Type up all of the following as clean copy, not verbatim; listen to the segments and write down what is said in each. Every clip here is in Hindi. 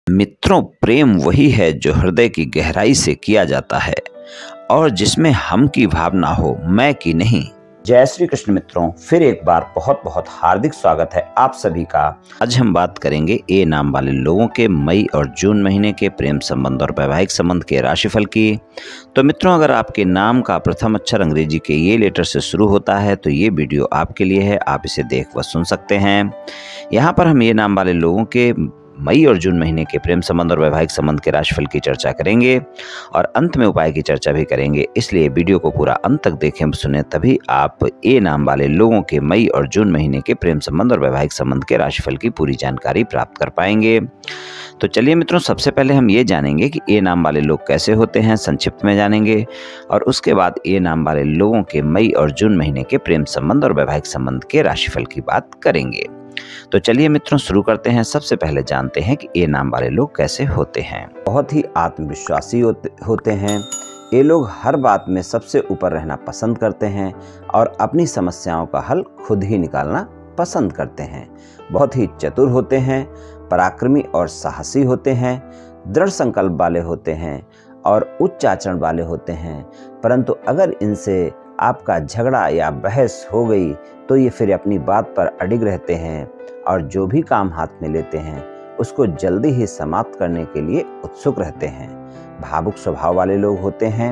मित्रों, प्रेम वही है जो हृदय की गहराई से किया जाता है और जिसमें हम की भावना हो, मैं की नहीं। जय श्री कृष्ण मित्रों, फिर एक बार बहुत बहुत हार्दिक स्वागत है आप सभी का। आज हम बात करेंगे ए नाम वाले लोगों के मई और जून महीने के प्रेम संबंध और वैवाहिक संबंध के राशिफल की। तो मित्रों, अगर आपके नाम का प्रथम अक्षर अंग्रेजी के ये लेटर से शुरू होता है तो ये वीडियो आपके लिए है, आप इसे देख व सुन सकते हैं। यहाँ पर हम ये नाम वाले लोगों के मई और जून महीने के प्रेम संबंध और वैवाहिक संबंध के राशिफल की चर्चा करेंगे और अंत में उपाय की चर्चा भी करेंगे, इसलिए वीडियो को पूरा अंत तक देखें सुने, तभी आप ए नाम वाले लोगों के मई और जून महीने के प्रेम संबंध और वैवाहिक संबंध के राशिफल की पूरी जानकारी प्राप्त कर पाएंगे। तो चलिए मित्रों, सबसे पहले हम ये जानेंगे कि ए नाम वाले लोग कैसे होते हैं, संक्षिप्त में जानेंगे, और उसके बाद ए नाम वाले लोगों के मई और जून महीने के प्रेम संबंध और वैवाहिक संबंध के राशिफल की बात करेंगे। तो चलिए मित्रों, शुरू करते हैं। सबसे पहले जानते हैं कि ए नाम वाले लोग कैसे होते हैं। बहुत ही आत्मविश्वासी होते हैं। ये लोग हर बात में सबसे ऊपर रहना पसंद करते हैं और अपनी समस्याओं का हल खुद ही निकालना पसंद करते हैं। बहुत ही चतुर होते हैं, पराक्रमी और साहसी होते हैं, दृढ़ संकल्प वाले होते हैं और उच्च आचरण वाले होते हैं। परंतु अगर इनसे आपका झगड़ा या बहस हो गई तो ये फिर अपनी बात पर अडिग रहते हैं और जो भी काम हाथ में लेते हैं उसको जल्दी ही समाप्त करने के लिए उत्सुक रहते हैं। भावुक स्वभाव वाले लोग होते हैं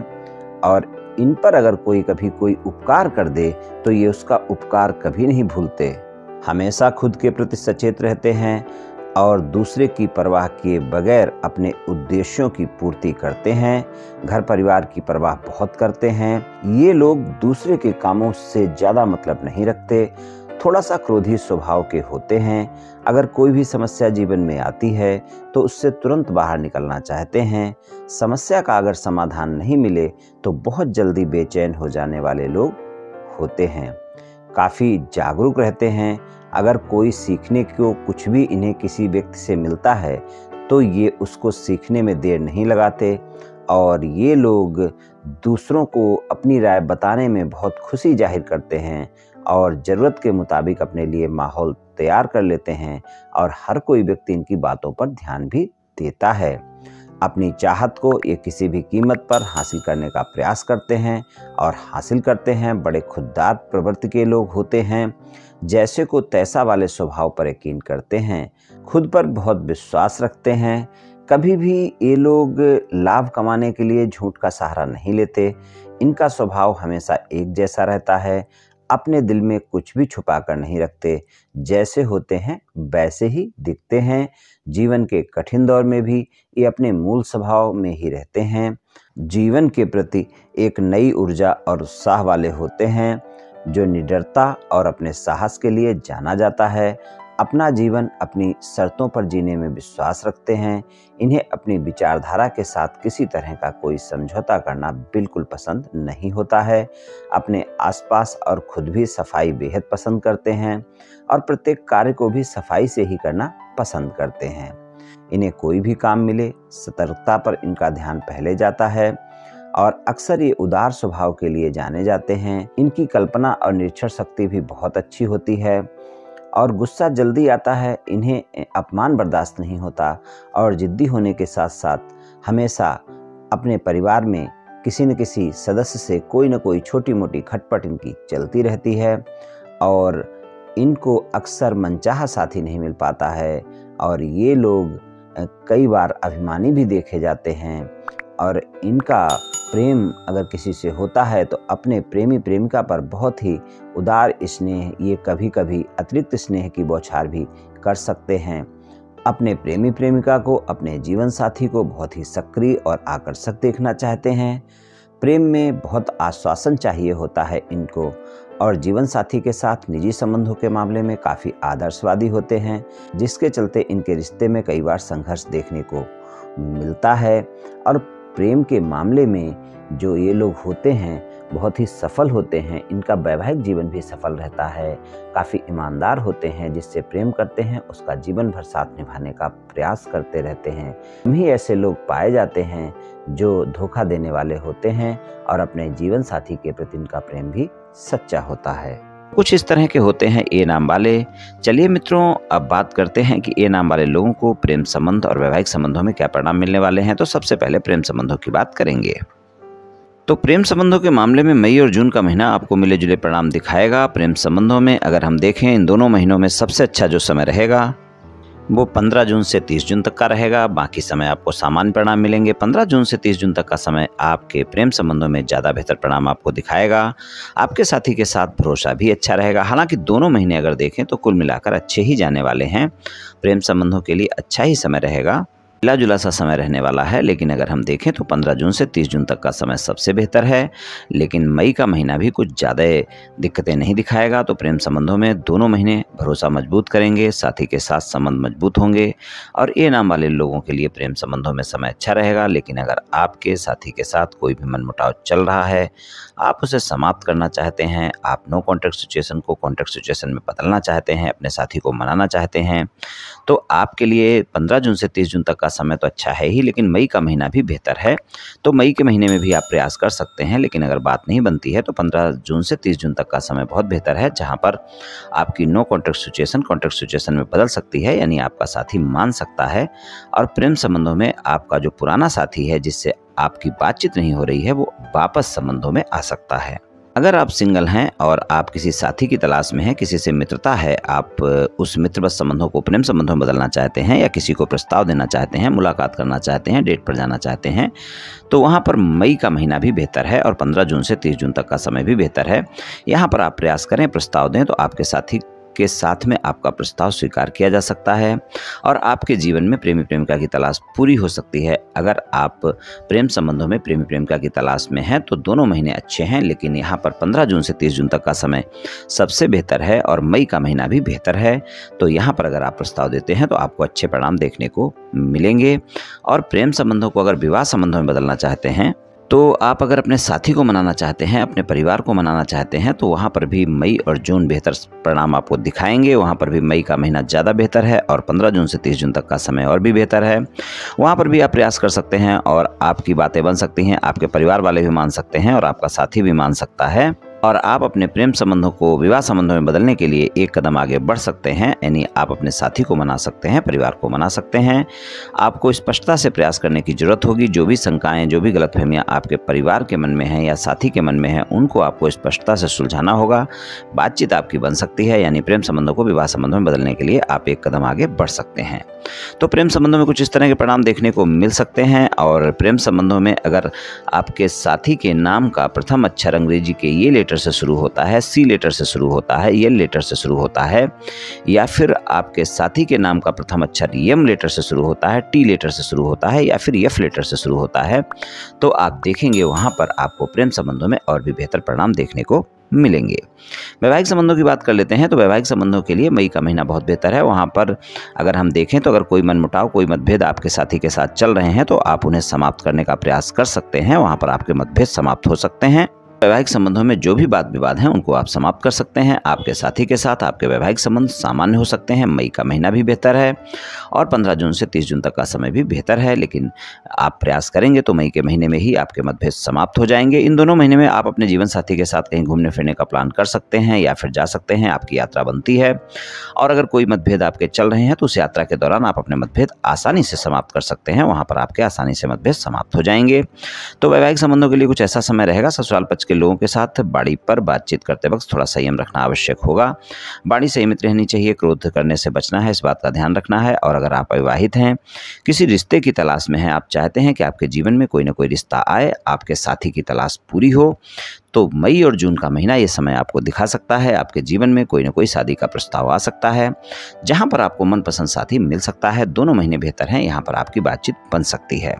और इन पर अगर कभी कोई उपकार कर दे तो ये उसका उपकार कभी नहीं भूलते। हमेशा खुद के प्रति सचेत रहते हैं और दूसरे की परवाह किए बगैर अपने उद्देश्यों की पूर्ति करते हैं। घर परिवार की परवाह बहुत करते हैं। ये लोग दूसरे के कामों से ज़्यादा मतलब नहीं रखते। थोड़ा सा क्रोधी स्वभाव के होते हैं। अगर कोई भी समस्या जीवन में आती है तो उससे तुरंत बाहर निकलना चाहते हैं। समस्या का अगर समाधान नहीं मिले तो बहुत जल्दी बेचैन हो जाने वाले लोग होते हैं। काफ़ी जागरूक रहते हैं। अगर कोई सीखने को कुछ भी इन्हें किसी व्यक्ति से मिलता है तो ये उसको सीखने में देर नहीं लगाते और ये लोग दूसरों को अपनी राय बताने में बहुत खुशी जाहिर करते हैं और ज़रूरत के मुताबिक अपने लिए माहौल तैयार कर लेते हैं और हर कोई व्यक्ति इनकी बातों पर ध्यान भी देता है। अपनी चाहत को ये किसी भी कीमत पर हासिल करने का प्रयास करते हैं और हासिल करते हैं। बड़े खुददार प्रवृत्ति के लोग होते हैं। जैसे को तैसा वाले स्वभाव पर यकीन करते हैं। खुद पर बहुत विश्वास रखते हैं। कभी भी ये लोग लाभ कमाने के लिए झूठ का सहारा नहीं लेते। इनका स्वभाव हमेशा एक जैसा रहता है। अपने दिल में कुछ भी छुपा कर नहीं रखते। जैसे होते हैं वैसे ही दिखते हैं। जीवन के कठिन दौर में भी ये अपने मूल स्वभाव में ही रहते हैं। जीवन के प्रति एक नई ऊर्जा और उत्साह वाले होते हैं, जो निडरता और अपने साहस के लिए जाना जाता है। अपना जीवन अपनी शर्तों पर जीने में विश्वास रखते हैं। इन्हें अपनी विचारधारा के साथ किसी तरह का कोई समझौता करना बिल्कुल पसंद नहीं होता है। अपने आसपास और खुद भी सफाई बेहद पसंद करते हैं और प्रत्येक कार्य को भी सफाई से ही करना पसंद करते हैं। इन्हें कोई भी काम मिले, सतर्कता पर इनका ध्यान पहले जाता है और अक्सर ये उदार स्वभाव के लिए जाने जाते हैं। इनकी कल्पना और निरीक्षण शक्ति भी बहुत अच्छी होती है और गुस्सा जल्दी आता है। इन्हें अपमान बर्दाश्त नहीं होता और जिद्दी होने के साथ साथ हमेशा अपने परिवार में किसी न किसी सदस्य से कोई न कोई छोटी मोटी खटपट इनकी चलती रहती है और इनको अक्सर मनचाहा साथी नहीं मिल पाता है और ये लोग कई बार अभिमानी भी देखे जाते हैं और इनका प्रेम अगर किसी से होता है तो अपने प्रेमी प्रेमिका पर बहुत ही उदार स्नेह, ये कभी कभी अतिरिक्त स्नेह की बौछार भी कर सकते हैं। अपने प्रेमी प्रेमिका को, अपने जीवन साथी को बहुत ही सक्रिय और आकर्षक देखना चाहते हैं। प्रेम में बहुत आश्वासन चाहिए होता है इनको और जीवन साथी के साथ निजी संबंधों के मामले में काफ़ी आदर्शवादी होते हैं, जिसके चलते इनके रिश्ते में कई बार संघर्ष देखने को मिलता है। और प्रेम के मामले में जो ये लोग होते हैं बहुत ही सफल होते हैं। इनका वैवाहिक जीवन भी सफल रहता है। काफ़ी ईमानदार होते हैं। जिससे प्रेम करते हैं उसका जीवन भर साथ निभाने का प्रयास करते रहते हैं। कम ही ऐसे लोग पाए जाते हैं जो धोखा देने वाले होते हैं और अपने जीवन साथी के प्रति इनका प्रेम भी सच्चा होता है। कुछ इस तरह के होते हैं ए नाम वाले। चलिए मित्रों, अब बात करते हैं कि ए नाम वाले लोगों को प्रेम संबंध और वैवाहिक संबंधों में क्या परिणाम मिलने वाले हैं। तो सबसे पहले प्रेम संबंधों की बात करेंगे। तो प्रेम संबंधों के मामले में मई और जून का महीना आपको मिले जुले परिणाम दिखाएगा। प्रेम संबंधों में अगर हम देखें, इन दोनों महीनों में सबसे अच्छा जो समय रहेगा वो 15 जून से 30 जून तक का रहेगा। बाकी समय आपको सामान्य परिणाम मिलेंगे। 15 जून से 30 जून तक का समय आपके प्रेम संबंधों में ज़्यादा बेहतर परिणाम आपको दिखाएगा। आपके साथी के साथ भरोसा भी अच्छा रहेगा। हालांकि दोनों महीने अगर देखें तो कुल मिलाकर अच्छे ही जाने वाले हैं। प्रेम संबंधों के लिए अच्छा ही समय रहेगा, मिला जुला सा समय रहने वाला है। लेकिन अगर हम देखें तो 15 जून से 30 जून तक का समय सबसे बेहतर है। लेकिन मई का महीना भी कुछ ज़्यादा दिक्कतें नहीं दिखाएगा। तो प्रेम संबंधों में दोनों महीने भरोसा मजबूत करेंगे, साथी के साथ संबंध मजबूत होंगे। और ए नाम वाले लोगों के लिए प्रेम संबंधों में समय अच्छा रहेगा। लेकिन अगर आपके साथी के साथ कोई भी मनमुटाव चल रहा है, आप उसे समाप्त करना चाहते हैं, आप नो कॉन्टैक्ट सिचुएशन को कॉन्टैक्ट सिचुएशन में बदलना चाहते हैं, अपने साथी को मनाना चाहते हैं, तो आपके लिए 15 जून से 30 जून तक का समय तो अच्छा है ही, लेकिन मई का महीना भी बेहतर है। तो मई के महीने में भी आप प्रयास कर सकते हैं। लेकिन अगर बात नहीं बनती है तो 15 जून से 30 जून तक का समय बहुत बेहतर है, जहां पर आपकी no contact situation contact situation में बदल सकती है। यानी आपका साथी मान सकता है और प्रेम संबंधों में आपका जो पुराना साथी है जिससे आपकी बातचीत नहीं हो रही है, वो वापस संबंधों में आ सकता है। अगर आप सिंगल हैं और आप किसी साथी की तलाश में हैं, किसी से मित्रता है, आप उस मित्रवत संबंधों को प्रेम संबंधों में बदलना चाहते हैं या किसी को प्रस्ताव देना चाहते हैं, मुलाकात करना चाहते हैं, डेट पर जाना चाहते हैं, तो वहाँ पर मई का महीना भी बेहतर है और 15 जून से 30 जून तक का समय भी बेहतर है। यहाँ पर आप प्रयास करें, प्रस्ताव दें, तो आपके साथी के साथ में आपका प्रस्ताव स्वीकार किया जा सकता है और आपके जीवन में प्रेमी प्रेमिका की तलाश पूरी हो सकती है। अगर आप प्रेम संबंधों में प्रेमी प्रेमिका की तलाश में हैं तो दोनों महीने अच्छे हैं। लेकिन यहाँ पर 15 जून से 30 जून तक का समय सबसे बेहतर है और मई का महीना भी बेहतर है। तो यहाँ पर अगर आप प्रस्ताव देते हैं तो आपको अच्छे परिणाम देखने को मिलेंगे। और प्रेम संबंधों को अगर विवाह संबंधों में बदलना चाहते हैं, तो आप अगर अपने साथी को मनाना चाहते हैं, अपने परिवार को मनाना चाहते हैं, तो वहाँ पर भी मई और जून बेहतर परिणाम आपको दिखाएंगे। वहाँ पर भी मई का महीना ज़्यादा बेहतर है और 15 जून से 30 जून तक का समय और भी बेहतर है। वहाँ पर भी आप प्रयास कर सकते हैं और आपकी बातें बन सकती हैं, आपके परिवार वाले भी मान सकते हैं और आपका साथी भी मान सकता है। और आप अपने प्रेम संबंधों को विवाह संबंधों में बदलने के लिए एक कदम आगे बढ़ सकते हैं। यानी आप अपने साथी को मना सकते हैं, परिवार को मना सकते हैं। आपको स्पष्टता से प्रयास करने की जरूरत होगी। जो भी शंकाएं, जो भी गलतफहमियां आपके परिवार के मन में हैं या साथी के मन में हैं, उनको आपको स्पष्टता से सुलझाना होगा। बातचीत आपकी बन सकती है। यानी प्रेम संबंधों को विवाह संबंधों में बदलने के लिए आप एक कदम आगे बढ़ सकते हैं। तो प्रेम संबंधों में कुछ इस तरह के परिणाम देखने को मिल सकते हैं। और प्रेम संबंधों में अगर आपके साथी के नाम का प्रथम अक्षर अंग्रेजी के ये लेटर से शुरू होता है, सी लेटर से शुरू होता है, एल लेटर से शुरू होता है, या फिर आपके साथी के नाम का प्रथम अक्षर एम लेटर से शुरू होता है, टी लेटर से शुरू होता है, या फिर एफ लेटर से शुरू होता है, तो आप देखेंगे वहां पर आपको प्रेम संबंधों में और भी बेहतर परिणाम देखने को मिलेंगे। वैवाहिक संबंधों की बात कर लेते हैं। तो वैवाहिक संबंधों के लिए मई का महीना बहुत बेहतर है। वहाँ पर अगर हम देखें तो अगर कोई मनमुटाव, कोई मतभेद आपके साथी के साथ चल रहे हैं, तो आप उन्हें समाप्त करने का प्रयास कर सकते हैं। वहाँ पर आपके मतभेद समाप्त हो सकते हैं। वैवाहिक संबंधों में जो भी वाद विवाद हैं उनको आप समाप्त कर सकते हैं। आपके साथी के साथ आपके वैवाहिक संबंध सामान्य हो सकते हैं। मई का महीना भी बेहतर है और 15 जून से 30 जून तक का समय भी बेहतर है। लेकिन आप प्रयास करेंगे तो मई के महीने में ही आपके मतभेद समाप्त हो जाएंगे। इन दोनों महीने में आप अपने जीवन साथी के साथ कहीं घूमने फिरने का प्लान कर सकते हैं या फिर जा सकते हैं। आपकी यात्रा बनती है और अगर कोई मतभेद आपके चल रहे हैं तो उस यात्रा के दौरान आप अपने मतभेद आसानी से समाप्त कर सकते हैं। वहाँ पर आपके आसानी से मतभेद समाप्त हो जाएंगे। तो वैवाहिक संबंधों के लिए कुछ ऐसा समय रहेगा। ससुराल पक्ष के लोगों के साथ बाड़ी पर बातचीत करते वक्त थोड़ा संयम रखना आवश्यक होगा। बाड़ी संयमित रहनी चाहिए, क्रोध करने से बचना है, इस बात का ध्यान रखना है। और अगर आप अविवाहित हैं, किसी रिश्ते की तलाश में हैं, आप चाहते हैं कि आपके जीवन में कोई ना कोई रिश्ता आए, आपके साथी की तलाश पूरी हो, तो मई और जून का महीना ये समय आपको दिखा सकता है। आपके जीवन में कोई ना कोई शादी का प्रस्ताव आ सकता है, जहां पर आपको मनपसंद साथी मिल सकता है। दोनों महीने बेहतर हैं, यहाँ पर आपकी बातचीत बन सकती है।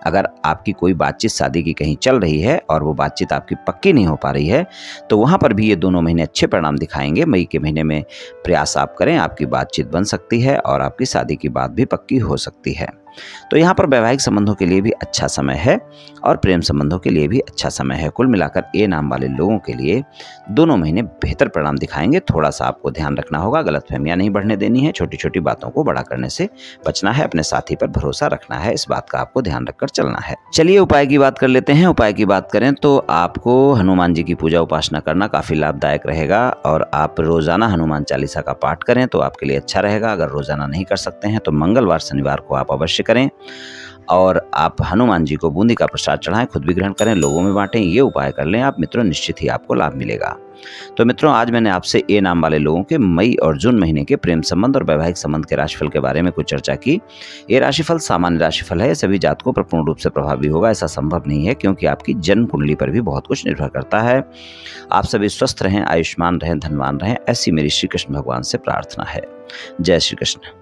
अगर आपकी कोई बातचीत शादी की कहीं चल रही है और वो बातचीत आपकी पक्की नहीं हो पा रही है, तो वहाँ पर भी ये दोनों महीने अच्छे परिणाम दिखाएंगे। मई के महीने में प्रयास आप करें, आपकी बातचीत बन सकती है और आपकी शादी की बात भी पक्की हो सकती है। तो यहाँ पर वैवाहिक संबंधों के लिए भी अच्छा समय है और प्रेम संबंधों के लिए भी अच्छा समय है। कुल मिलाकर ए नाम वाले लोगों के लिए दोनों महीने बेहतर परिणाम दिखाएंगे। थोड़ा सा आपको ध्यान रखना होगा, गलतफहमियां नहीं बढ़ने देनी है, छोटी छोटी बातों को बड़ा करने से बचना है, अपने साथी पर भरोसा रखना है, इस बात का आपको ध्यान रखकर चलना है। चलिए उपाय की बात कर लेते हैं। उपाय की बात करें तो आपको हनुमान जी की पूजा उपासना करना काफी लाभदायक रहेगा और आप रोजाना हनुमान चालीसा का पाठ करें तो आपके लिए अच्छा रहेगा। अगर रोजाना नहीं कर सकते हैं तो मंगलवार शनिवार को आप अवश्य करें और आप हनुमान जी को बूंदी का प्रसाद चढ़ाएं, खुद भी ग्रहण करें, लोगों में बांटें। ये उपाय कर लें आप मित्रों, निश्चित ही आपको लाभ मिलेगा। तो मित्रों, आज मैंने आपसे ए नाम वाले लोगों के मई और जून महीने के प्रेम संबंध और वैवाहिक संबंध के राशिफल के बारे में कुछ चर्चा की। ये राशिफल सामान्य राशिफल है, सभी जातकों पर पूर्ण रूप से प्रभावी होगा ऐसा संभव नहीं है, क्योंकि आपकी जन्म कुंडली पर भी बहुत कुछ निर्भर करता है। आप सभी स्वस्थ रहें, आयुष्मान रहें, धनवान रहें, ऐसी मेरी श्री कृष्ण भगवान से प्रार्थना है। जय श्री कृष्ण।